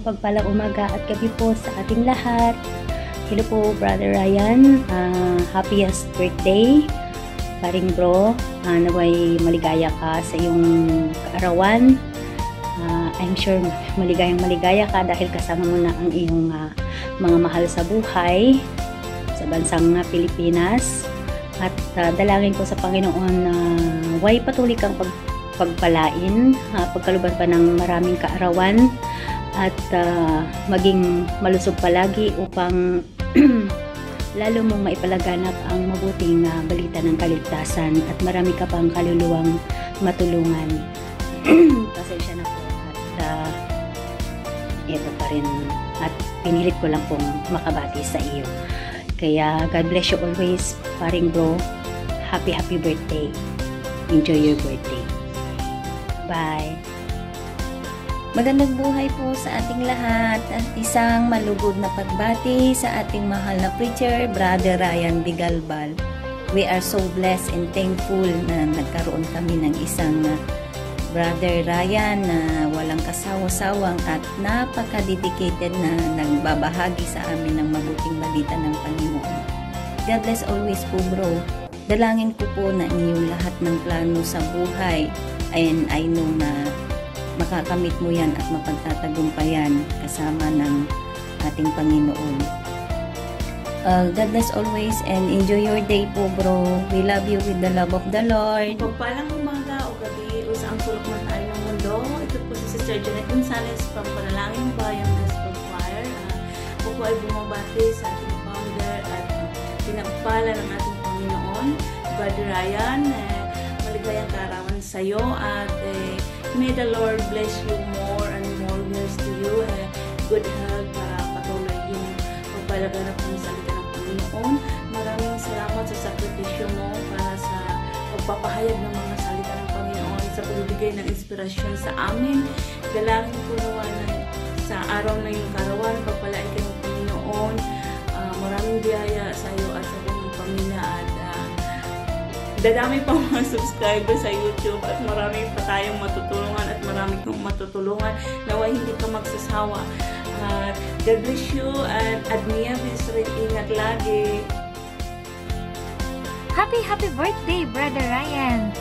mapagpalang umaga at gabi po sa ating lahat. Hello po, Brother Ryan. Happiest birthday, paring bro. Naway maligaya ka sa iyong kaarawan. I'm sure maligaya ka dahil kasama mo na ang iyong mga mahal sa buhay sa bansang Pilipinas. At dalangin ko sa Panginoon na way patuloy kang pagpalain, pagkaluban pa ng maraming kaarawan at maging malusog palagi upang lalo mong maipalaganap ang mabuting balita ng kaligtasan at marami ka pang kaluluwang matulungan. Pasensya na po at ito pa rin at pinilit ko lang pong makabati sa iyo. Kaya God bless you always, paring bro. Happy birthday. Enjoy your birthday. Bye. Magandang buhay po sa ating lahat at isang malugod na pagbati sa ating mahal na preacher, Brother Ryan Bigalbal. We are so blessed and thankful na nagkaroon kami ng isang Brother Ryan na walang kasawa-sawang at napaka-dedicated na nagbabahagi sa amin ng mabuting balita ng Panginoon. God bless always po bro. Dalangin ko po na inyong lahat ng plano sa buhay and I know na makakamit mo yan at mapagtatagumpayan kasama ng ating Panginoon. God bless always and enjoy your day po bro. We love you with the love of the Lord. Pagpalang umaga o gabi o sa ang sulok man tayo ng mundo. Ito po si Sister Janet Gonzalez from Panalangin Bayan Gospel Choir. Ako po ay bumabati sa ating founder at pinagpala ng ating Panginoon, Brother Ryan. Maligayang kaarawan sa iyo at may the Lord bless you more and more years to you. Good health para patuloy yung pagpalaganap ng salita ng Panginoon. Maraming salamat sa sakripisyo mo para sa pagpapahayag ng mga salita ng Panginoon, sa pagbibigay ng inspirasyon sa amin. Dalangin ko naman na sa araw na yung karawan, pagpalain kayo ng Panginoon. Maraming biyaya sa iyo at sa buong pamilya at dadami pa mga subscribers sa YouTube at marami pa tayong matutulungan at marami kong matutulungan. Naway hindi ka magsasawa. God bless you and Admia Bisrit, ingat lagi. Happy birthday, Brother Ryan!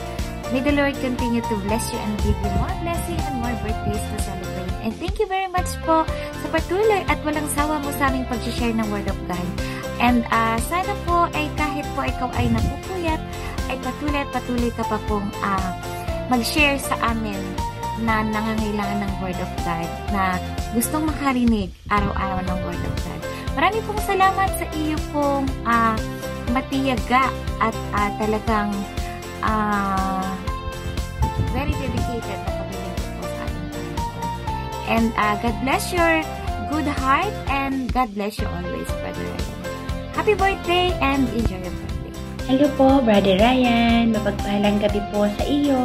May the Lord continue to bless you and give you more blessing and more birthdays to celebrate. And thank you very much po sa patuloy at walang sawa mo sa aming pag-share ng Word of God. And sana po ay kahit po ikaw ay napupuyat, ay patuloy ka pa pong mag-share sa amin na nangangailangan ng Word of God, na gustong makarinig araw-araw ng Word of God. Maraming pong salamat sa iyo pong matiyaga at talagang very dedicated na paglilingkod po sa ating Panginoon. And God bless your good heart and God bless you always, Brother Ryan. Happy birthday and enjoy your birthday. Hello po, Brother Ryan. Mapagpalang gabi po sa iyo.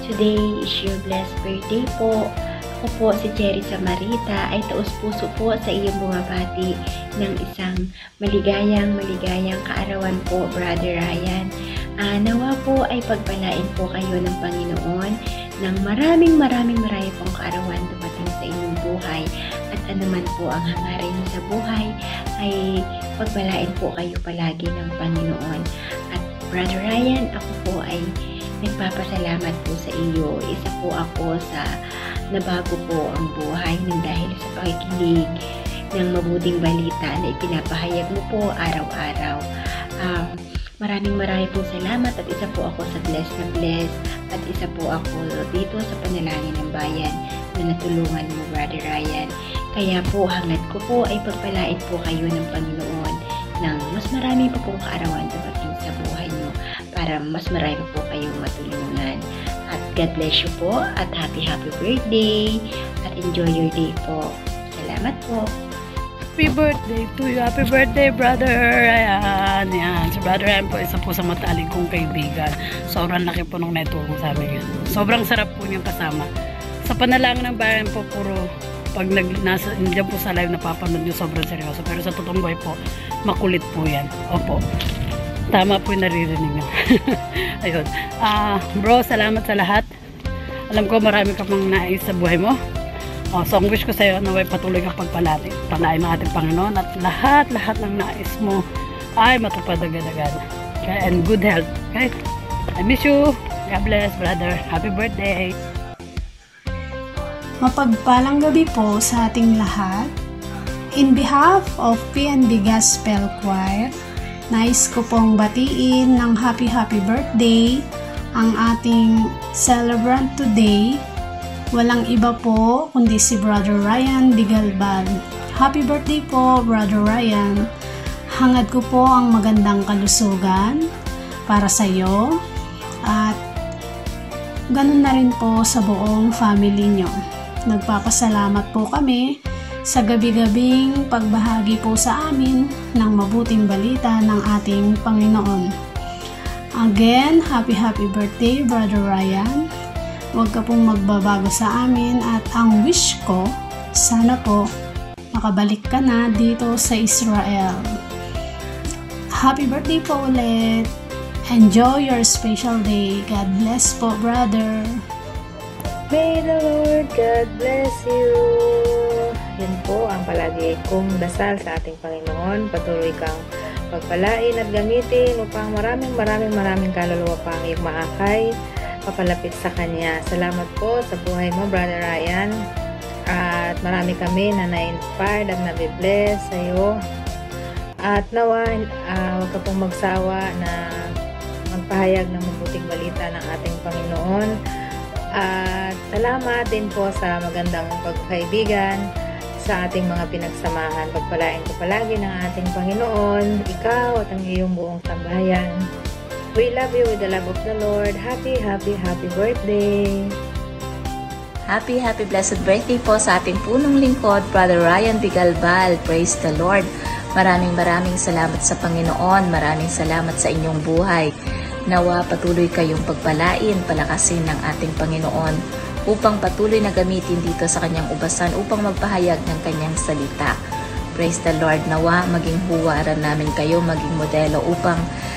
Today is your blessed birthday po. Ako po si Jerry Samarita ay taus-puso po sa iyong bumabati ng isang maligayang kaarawan po, Brother Ryan. Nawa po ay pagpalain po kayo ng Panginoon ng maraming pong kaarawan dumating sa inyong buhay. At anuman po ang hangarin niyo sa buhay ay pagpalain po kayo palagi ng Panginoon. At Brother Ryan, ako po ay nagpapasalamat po sa iyo. Isa po ako sa nabago po ang buhay ng dahil sa pakikinig ng mabuting balita na ipinapahayag mo po araw-araw. Maraming po salamat at isa po ako sa bless na bless at isa po ako dito sa Panalangin ng Bayan na natulungan mo, Brother Ryan. Kaya po hangad ko po ay pagpalain po kayo ng Panginoon ng mas marami pa pong kaarawan dumating sa buhay nyo para mas marami po kayong matulungan. At God bless you po at happy birthday at enjoy your day po. Salamat po. Happy birthday to you. Happy birthday, Brother Ryan. Yan. Si Brother Ryan po, isa po sa mataling kong kaibigan. Sobrang laki po nung network sa amin yan. Sobrang sarap po niyang kasama. Sa Panalangin ng Bayan po, puro pag nandiyan po sa live napapanood niyo, sobrang seryoso. Pero sa totoong buhay po, makulit po yan. Opo. Tama po yung naririnig niyo. Ayun. Bro, salamat sa lahat. Alam ko marami ka pang nais sa buhay mo. So ang wish ko sa'yo, naway patuloy kang pagpalain ng ating Panginoon at lahat ng nais mo ay matupad agad-agad. Okay? And good health. Okay? I miss you. God bless, brother. Happy birthday. Mapagpalang gabi po sa ating lahat. In behalf of PNB Gospel Choir, nais ko pong batiin ng happy birthday ang ating celebrant today. Walang iba po kundi si Brother Ryan Bigalbal. Happy birthday po, Brother Ryan. Hangad ko po ang magandang kalusugan para sa iyo at ganun na rin po sa buong family nyo. Nagpapasalamat po kami sa gabi-gabing pagbahagi po sa amin ng mabuting balita ng ating Panginoon. Again, happy birthday, Brother Ryan. Huwag ka pong magbabago sa amin at ang wish ko, sana po makabalik ka na dito sa Israel. Happy birthday po ulit. Enjoy your special day. God bless po, brother. May the Lord God bless you. Yan po ang palagi kong dasal sa ating Panginoon. Patuloy kang pagpalain at gamitin upang maraming kaluluwa pang iyong maakay papalapit sa Kanya. Salamat po sa buhay mo, Brother Ryan. At marami kami na na-inspired at na-bless sa iyo. At nawa, huwag ka pong magsawa na magpahayag ng mabuting balita ng ating Panginoon. At salamat din po sa magandang pagkaibigan sa ating mga pinagsamahan. Pagpalain ko palagi ng ating Panginoon, ikaw at ang iyong buong tambayan. We love you with the love of the Lord. Happy birthday! Happy blessed birthday po sa ating punong lingkod, Brother Ryan Bigalbal. Praise the Lord. Maraming salamat sa Panginoon. Maraming salamat sa inyong buhay. Nawa patuloy kayong pagpalain, palakasin ng ating Panginoon upang patuloy na gamitin dito sa kanyang ubasan upang magpahayag ng kanyang salita. Praise the Lord. Nawa maging huwaran namin kayo, maging modelo upang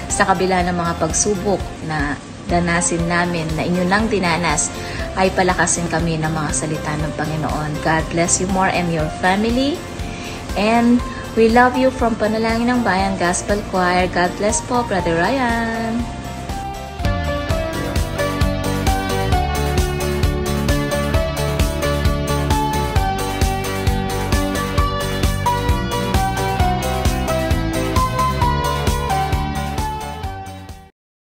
sa kabila ng mga pagsubok na danasin namin na inyo nang dinanas ay palakasin kami ng mga salita ng Panginoon. God bless you more and your family. And we love you from Panalangin ng Bayan Gospel Choir. God bless po, Brother Ryan.